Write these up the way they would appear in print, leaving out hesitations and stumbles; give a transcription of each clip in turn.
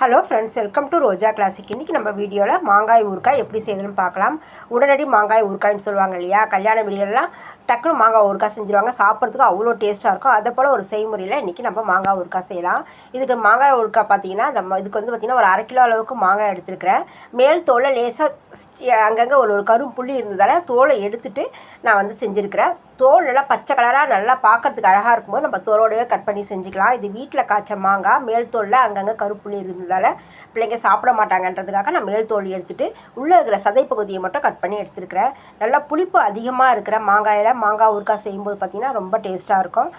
Hello friends, welcome to Roja classic. இன்றைக்கி நம்ம வீடியோவில் மாங்காய் ஊறுகாய் எப்படி செய்யணும்னு பார்க்கலாம். உடனடி மாங்காய் ஊறுகாய்ன்னு சொல்லுவாங்க இல்லையா, கல்யாண வீடுகள்லாம் டக்குன்னு மாங்காய் ஊறுகாய் செஞ்சுருவாங்க. சாப்பிட்றதுக்கு அவ்வளோ டேஸ்ட்டாக இருக்கும். அதை போல் ஒரு செய்முறையில் இன்றைக்கி நம்ம மாங்காய் ஊறுகாய் செய்யலாம். இதுக்கு மாங்காய் ஊறுகாய் பார்த்திங்கன்னா இதுக்கு வந்து பார்த்திங்கன்னா ஒரு 1/2 கிலோ அளவுக்கு மாங்காய் எடுத்துருக்கிறேன். மேல் தோலை லேசாக அங்கங்கே ஒரு கரும் புள்ளி இருந்ததால் தோலை எடுத்துகிட்டு நான் வந்து செஞ்சுருக்கிறேன். தோல் நல்லா பச்சை கலராக நல்லா பார்க்கறதுக்கு அழகாக இருக்கும்போது நம்ம தோலோடவே கட் பண்ணி செஞ்சுக்கலாம். இது வீட்டில் காய்ச்ச மாங்காய். மேல் தோலில் அங்கங்கே கருப்புள்ளி இருந்ததால் பிள்ளைங்க சாப்பிட மாட்டாங்கன்றதுக்காக நான் மேல் தோல் எடுத்துகிட்டு உள்ளே இருக்கிற சதை பகுதியை மட்டும் கட் பண்ணி எடுத்துருக்கிறேன். நல்லா புளிப்பு அதிகமாக இருக்கிற மாங்காயில் மாங்காய் ஊறுகாய் செய்யும்போது பார்த்திங்கன்னா ரொம்ப டேஸ்ட்டாக இருக்கும்.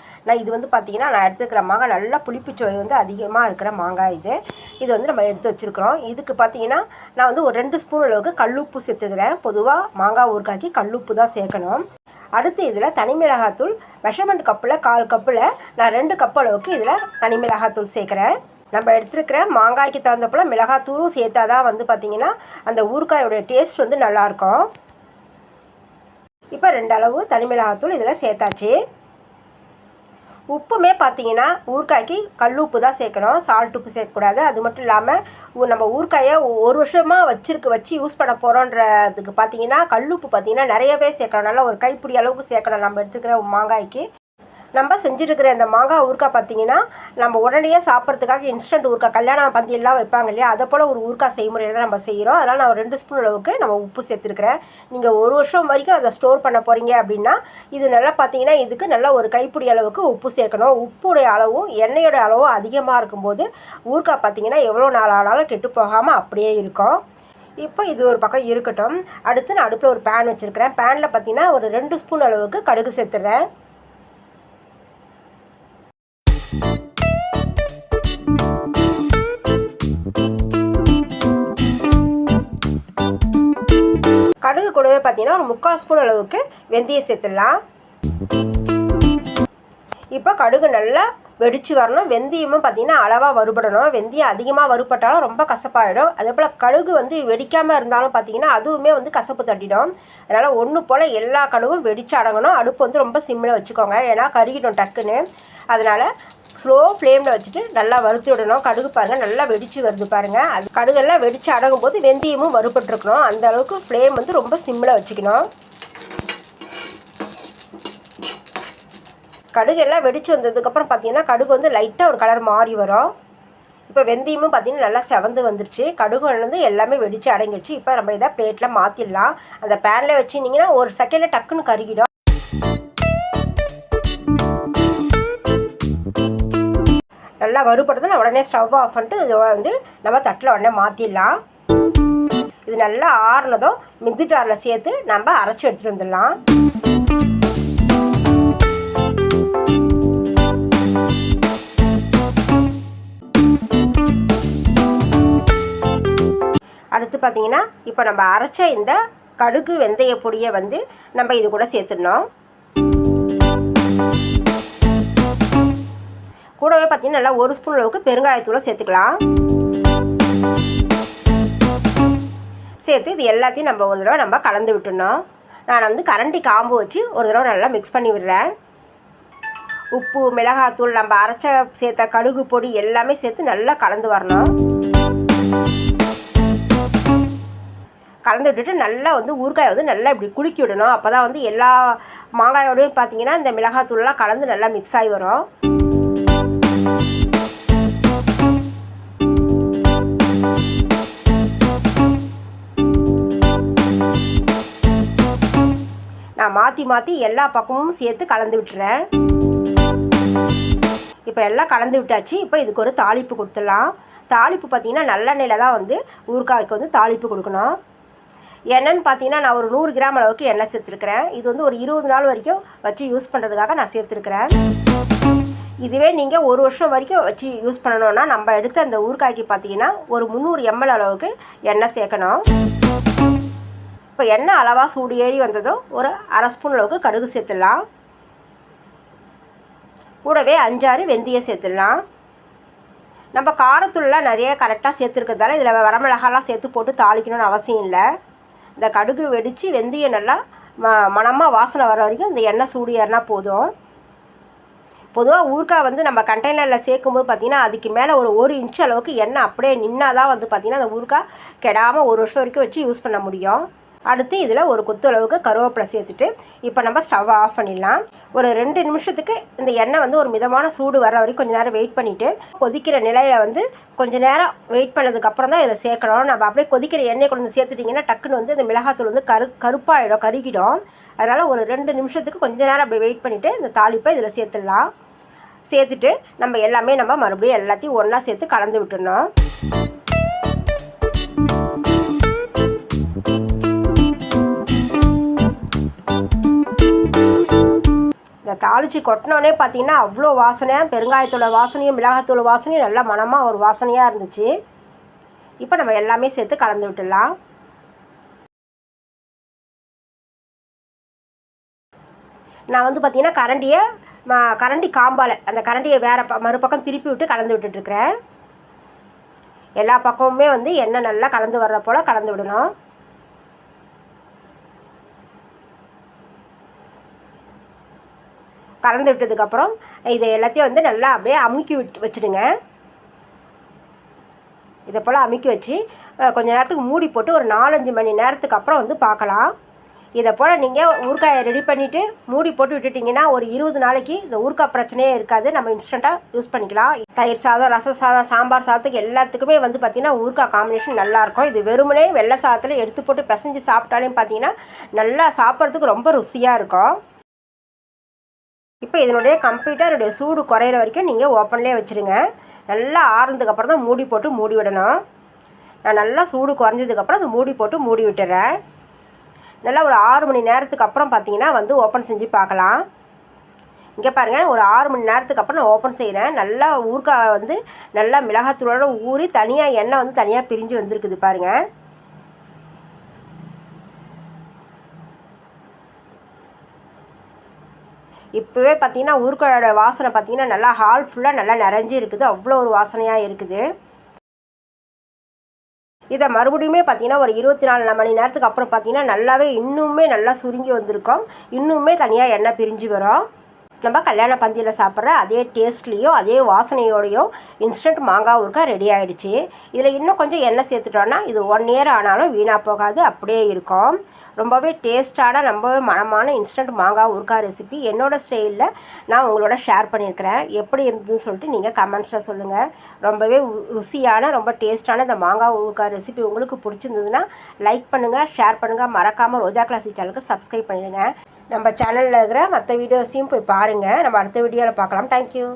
இது வந்து பார்த்திங்கன்னா நான் எடுத்துக்கிற மாங்காய் நல்லா புளிப்பு சுவை வந்து அதிகமாக இருக்கிற மாங்காய். இது வந்து நம்ம எடுத்து வச்சுருக்கிறோம். இதுக்கு பார்த்திங்கன்னா நான் வந்து ஒரு 2 ஸ்பூன் அளவுக்கு கல்லுப்பு சேர்த்துக்கிறேன். பொதுவாக மாங்காய் ஊறுகாய்க்கு கல்லுப்பு தான் சேர்க்கணும். அடுத்து இதில் தனி மிளகாத்தூள் மெஷர்மெண்ட் கப்பில் 1/4 கப்பில் நான் 2 கப் அளவுக்கு இதில் தனி மிளகாத்தூள் சேர்க்குறேன். நம்ம எடுத்துருக்கிற மாங்காய்க்கு தகுந்த போல் மிளகாத்தூளும் சேர்த்தா தான் வந்து பார்த்திங்கன்னா அந்த ஊறுகாயோடைய டேஸ்ட் வந்து நல்லாயிருக்கும். இப்போ 2 அளவு தனி மிளகாத்தூள் இதில் சேர்த்தாச்சு. உப்புமே பார்த்திங்கன்னா ஊறுகாய்க்கு கல் உப்பு தான் சேர்க்கணும், சால்ட் உப்பு சேர்க்கக்கூடாது. அது மட்டும் இல்லாமல் நம்ம ஊறுகாயை 1 வருஷமாக வச்சு யூஸ் பண்ண போகிறோன்றதுக்கு பார்த்திங்கன்னா கல் உப்பு பார்த்திங்கன்னா நிறையவே சேர்க்கணும். நல்லா ஒரு கைப்பிடி அளவுக்கு சேர்க்கணும். நம்ம எடுத்துக்கிற மாங்காய்க்கு நம்ம செஞ்சுருக்கிற இந்த மாங்காய் ஊறுகாய் பார்த்திங்கன்னா நம்ம உடனடியாக சாப்பிட்றதுக்காக இன்ஸ்டன்ட் ஊறுகாய் கல்யாண பந்தியெல்லாம் வைப்பாங்க இல்லையா, அதை போல் ஒரு ஊறுகாய் செய்முறையில் தான் நம்ம செய்கிறோம். அதனால் நான் ஒரு 2 ஸ்பூன் அளவுக்கு நம்ம உப்பு சேர்த்துருக்கிறேன். நீங்கள் 1 வருஷம் வரைக்கும் அதை ஸ்டோர் பண்ண போகிறீங்க அப்படின்னா இது நல்லா பார்த்திங்கன்னா இதுக்கு நல்லா ஒரு கைப்பிடி அளவுக்கு உப்பு சேர்க்கணும். உப்புடைய அளவும் எண்ணெயோட அளவும் அதிகமாக இருக்கும்போது ஊறுகாய் பார்த்திங்கன்னா எவ்வளோ நாள் ஆனாலும் கெட்டு போகாமல் அப்படியே இருக்கும். இப்போ இது ஒரு பக்கம் இருக்கட்டும். அடுத்து நான் அடுப்பில் ஒரு பேன் வச்சுருக்கிறேன். பேனில் பார்த்திங்கன்னா ஒரு 2 ஸ்பூன் அளவுக்கு கடுகு சேர்த்துறேன். கடுகு கூடவே பார்த்திங்கன்னா ஒரு 3/4 ஸ்பூன் அளவுக்கு வெந்தயம் சேர்த்துடலாம். இப்போ கடுகு நல்லா வெடித்து வரணும். வெந்தயமும் பார்த்திங்கன்னா அளவாக வறுபடணும். வெந்தயம் அதிகமாக வறுபட்டாலும் ரொம்ப கசப்பாயிடும். அதே போல் கடுகு வந்து வெடிக்காமல் இருந்தாலும் பார்த்திங்கன்னா அதுவுமே வந்து கசப்பு தட்டிடும். அதனால் ஒன்று போல் எல்லா கடுகும் வெடித்து அடங்கணும். அடுப்பு வந்து ரொம்ப சிம்மில் வச்சுக்கோங்க, ஏன்னா கருகிடும் டக்குன்னு. அதனால் ஸ்லோ ஃப்ளேமில் வச்சுட்டு நல்லா வறுத்து விடணும். கடுகு பாருங்கள் நல்லா வெடித்து வருது பாருங்கள். அது கடுகெல்லாம் வெடித்து அடங்கும் போது வெந்தயமும் வறுபட்டுருக்கணும். அந்த அளவுக்கு ஃப்ளேம் வந்து ரொம்ப சிம்மில் வச்சுக்கணும். கடுகு எல்லாம் வெடித்து வந்ததுக்கப்புறம் பார்த்திங்கன்னா கடுகு வந்து லைட்டாக ஒரு கலர் மாறி வரும். இப்போ வெந்தயமும் பார்த்திங்கன்னா நல்லா செவந்து வந்துருச்சு. கடுகு வந்து எல்லாமே வெடித்து அடங்கிடுச்சு. இப்போ நம்ம இதை பிளேட்டில் மாற்றிடலாம். அந்த பேனில் வச்சுருந்தீங்கன்னா ஒரு செகண்டில் டக்குன்னு கருகிடும். நல்லா வறுபடுறது நான் உடனே ஸ்டவ் ஆஃப் பண்ணிட்டு இதை வந்து நம்ம தட்டில் உடனே மாற்றிடலாம். இது நல்லா ஆறுனதும் மிக்ஸி ஜாரில் சேர்த்து நம்ம அரைச்சி எடுத்துகிட்டு வந்துடலாம். அடுத்து பார்த்திங்கன்னா இப்போ நம்ம அரைச்ச இந்த கடுகு வெந்தய பொடியை வந்து நம்ம இது கூட சேர்த்துடணும். கூடவே பார்த்திங்கன்னா நல்லா 1 ஸ்பூன் அளவுக்கு பெருங்காயத்தூளை சேர்த்துக்கலாம். சேர்த்து இது எல்லாத்தையும் நம்ம ஒரு தடவை நம்ம கலந்து விட்டுடணும். நான் வந்து கரண்டி காம்பு வச்சு ஒரு தடவை நல்லா மிக்ஸ் பண்ணி விடுறேன். உப்பு மிளகாத்தூள் நம்ம அரைச்ச சேர்த்த கடுகு பொடி எல்லாமே சேர்த்து நல்லா கலந்து வரணும். கலந்து விட்டுட்டு நல்லா வந்து ஊறுகாயை வந்து நல்லா இப்படி குலுக்கி விடணும். அப்போ தான் வந்து எல்லா மாங்காயோடையும் பார்த்திங்கன்னா இந்த மிளகாத்தூள்லாம் கலந்து நல்லா மிக்ஸ் ஆகி வரும். நான் மாற்றி எல்லா பக்கமும் சேர்த்து கலந்து விட்டுறேன். இப்போ எல்லாம் கலந்து விட்டாச்சு. இப்போ இதுக்கு ஒரு தாளிப்பு கொடுத்துடலாம். தாளிப்பு பார்த்திங்கன்னா நல்லெண்ணெயில் தான் வந்து ஊறுகாய்க்கு வந்து தாளிப்பு கொடுக்கணும். எண்ணெய்ன்னு பார்த்திங்கன்னா நான் ஒரு 100 கிராம் அளவுக்கு எண்ணெய் சேர்த்துருக்கிறேன். இது வந்து ஒரு 20 நாள் வரைக்கும் வச்சு யூஸ் பண்ணுறதுக்காக நான் சேர்த்துருக்கிறேன். இதுவே நீங்கள் 1 வருஷம் வரைக்கும் வச்சு யூஸ் பண்ணணுன்னா நம்ம எடுத்த அந்த ஊறுகாய்க்கு பார்த்திங்கன்னா ஒரு 300 ml அளவுக்கு எண்ணெய் சேர்க்கணும். இப்போ எண்ணெய் அளவாக சூடு ஏறி வந்ததும் ஒரு 1/2 ஸ்பூன் அளவுக்கு கடுகு சேர்த்துடலாம். கூடவே 5-6 வெந்தயம் சேர்த்துடலாம். நம்ம காரத்தூள்லாம் நிறைய கரெக்டாக சேர்த்துருக்கிறதால இதில் வரமிளகாலாம் சேர்த்து போட்டு தாளிக்கணும்னு அவசியம் இல்லை. இந்த கடுகு வெடித்து வெந்தயம் நல்லா மணமாக வாசனை வர வரைக்கும் இந்த எண்ணெய் சூடு ஏறினா போதும். பொதுவாக ஊறுகாய் வந்து நம்ம கண்டெய்னரில் சேர்க்கும்போது பார்த்திங்கன்னா அதுக்கு மேலே ஒரு 1 இன்ச் அளவுக்கு எண்ணெய் அப்படியே நின்னா தான் வந்து பார்த்திங்கன்னா அந்த ஊறுகாய் கெடாமல் 1 வருஷம் வரைக்கும் வச்சு யூஸ் பண்ண முடியும். அடுத்து இதில் ஒரு கொத்து அளவுக்கு கருவேப்பிலை சேர்த்துட்டு இப்போ நம்ம ஸ்டவ்வை ஆஃப் பண்ணிடலாம். ஒரு 2 நிமிஷத்துக்கு இந்த எண்ணெய் வந்து ஒரு மிதமான சூடு வர வரைக்கும் கொஞ்சம் நேரம் வெயிட் பண்ணிவிட்டு கொதிக்கிற நிலையில் வந்து கொஞ்சம் நேரம் வெயிட் பண்ணதுக்கப்புறம் தான் இதில் சேர்க்கணும். நம்ம அப்படியே கொதிக்கிற எண்ணெய் கொண்டு வந்து சேர்த்துட்டிங்கன்னா டக்குன்னு வந்து இந்த மிளகாத்தூள் வந்து கருப்பாயிடும், கருகிடும். அதனால் ஒரு 2 நிமிஷத்துக்கு கொஞ்சம் நேரம் அப்படியே வெயிட் பண்ணிவிட்டு இந்த தாளிப்பை இதில் சேர்த்துடலாம். சேர்த்துட்டு நம்ம எல்லாமே மறுபடியும் எல்லாத்தையும் ஒன்றா சேர்த்து கலந்து விட்டுடணும். இந்த தாளித்து கொட்டினோடனே பார்த்திங்கன்னா அவ்வளோ வாசனையாக பெருங்காயத்தோட வாசனையும் மிளகாத்தூள் வாசனையும் நல்லா மணமாக ஒரு வாசனையாக இருந்துச்சு. இப்போ நம்ம எல்லாமே சேர்த்து கலந்து விட்டுடலாம். நான் வந்து பார்த்திங்கன்னா கரண்டி காம்பால் அந்த கரண்டியை வேறு மறுபக்கம் திருப்பி விட்டு கலந்து விட்டுட்டுருக்கிறேன். எல்லா பக்கமுமே வந்து எண்ணெய் நல்லா கலந்து வர்ற போல் கலந்து விடணும். கலந்து விட்டதுக்கப்புறம் இதை எல்லாத்தையும் வந்து நல்லா அப்படியே அமுக்கி வச்சுடுங்க. இதை போல் அமுக்கி வச்சு கொஞ்சம் நேரத்துக்கு மூடி போட்டு ஒரு 4-5 மணி நேரத்துக்கு அப்புறம் வந்து பார்க்கலாம். இதை போல் நீங்கள் ஊறுகாயை ரெடி பண்ணிவிட்டு மூடி போட்டு விட்டுட்டிங்கன்னா ஒரு 20 நாளைக்கு இந்த ஊறுகாய் பிரச்சனையே இருக்காது. நம்ம இன்ஸ்டண்ட்டாக யூஸ் பண்ணிக்கலாம். தயிர் சாதம், ரசம் சாதம், சாம்பார் சாதத்துக்கு எல்லாத்துக்குமே வந்து பார்த்திங்கன்னா ஊறுகாய் காம்பினேஷன் நல்லாயிருக்கும். இது வெறுமனே வெள்ளை சாதத்தில் எடுத்து போட்டு பிசைஞ்சு சாப்பிட்டாலும் பார்த்திங்கன்னா நல்லா சாப்பிட்றதுக்கு ரொம்ப ருசியாக இருக்கும். இப்போ இதனுடைய கம்ப்ளீட்டாக என்னுடைய சூடு குறையிற வரைக்கும் நீங்கள் ஓப்பன்லேயே வச்சுருங்க. நல்லா ஆறுனதுக்கப்புறம் தான் மூடி போட்டு மூடி விடணும். நான் நல்லா சூடு குறைஞ்சதுக்கப்புறம் அந்த மூடி போட்டு மூடி விட்டுறேன். நல்லா ஒரு 6 மணி நேரத்துக்கு அப்புறம் பார்த்திங்கன்னா வந்து ஓப்பன் செஞ்சு பார்க்கலாம். இங்கே பாருங்கள், ஒரு 6 மணி நேரத்துக்கு அப்புறம் நான் ஓப்பன் செய்கிறேன். நல்லா ஊறுகாய் வந்து நல்லா மிளகாத்தூளோட ஊறி தனியாக எண்ணெய் வந்து தனியாக பிரிஞ்சு வந்திருக்குது பாருங்கள். இப்போவே பார்த்திங்கன்னா ஊறுகாயோட வாசனை பார்த்திங்கன்னா நல்லா ஹால் ஃபுல்லாக நல்லா நிறைஞ்சி இருக்குது. அவ்வளோ ஒரு வாசனையாக இருக்குது. இதை மறுபடியுமே பார்த்திங்கன்னா ஒரு 24 மணி நேரத்துக்கு அப்புறம் பார்த்திங்கன்னா நல்லாவே இன்னுமே நல்லா சுருங்கி வந்திருக்கோம். இன்னுமே தனியாக எண்ணெய் பிரிஞ்சு வரும். நம்ம கல்யாண பந்தியில் சாப்பிட்ற அதே டேஸ்ட்லேயும் அதே வாசனையோடையும் இன்ஸ்டன்ட் மாங்காய் ஊறுகாய் ரெடி ஆகிடுச்சு. இதில் இன்னும் கொஞ்சம் எண்ணெய் சேர்த்துட்டோன்னா இது 1 இயர் ஆனாலும் வீணாக போகாது, அப்படியே இருக்கும். ரொம்பவே டேஸ்ட்டான ரொம்பவே மனமான இன்ஸ்டன்ட் மாங்காய் ஊறுகாய் ரெசிபி என்னோடய ஸ்டைலில் நான் உங்களோட ஷேர் பண்ணியிருக்கிறேன். எப்படி இருந்ததுன்னு சொல்லிட்டு நீங்கள் கமெண்ட்ஸில் சொல்லுங்கள். ரொம்பவே ருசியான ரொம்ப டேஸ்ட்டான இந்த மாங்காய் ஊறுகாய் ரெசிபி உங்களுக்கு பிடிச்சிருந்ததுன்னா லைக் பண்ணுங்கள், ஷேர் பண்ணுங்கள். மறக்காமல் ரோஜா கிளாசிக் சேனலுக்கு சப்ஸ்கிரைப் பண்ணிடுங்க. நம்ம சேனலில் இருக்கிற மற்ற வீடியோஸையும் போய் பாருங்கள். நம்ம அடுத்த வீடியோவில் பார்க்கலாம். தேங்க்யூ.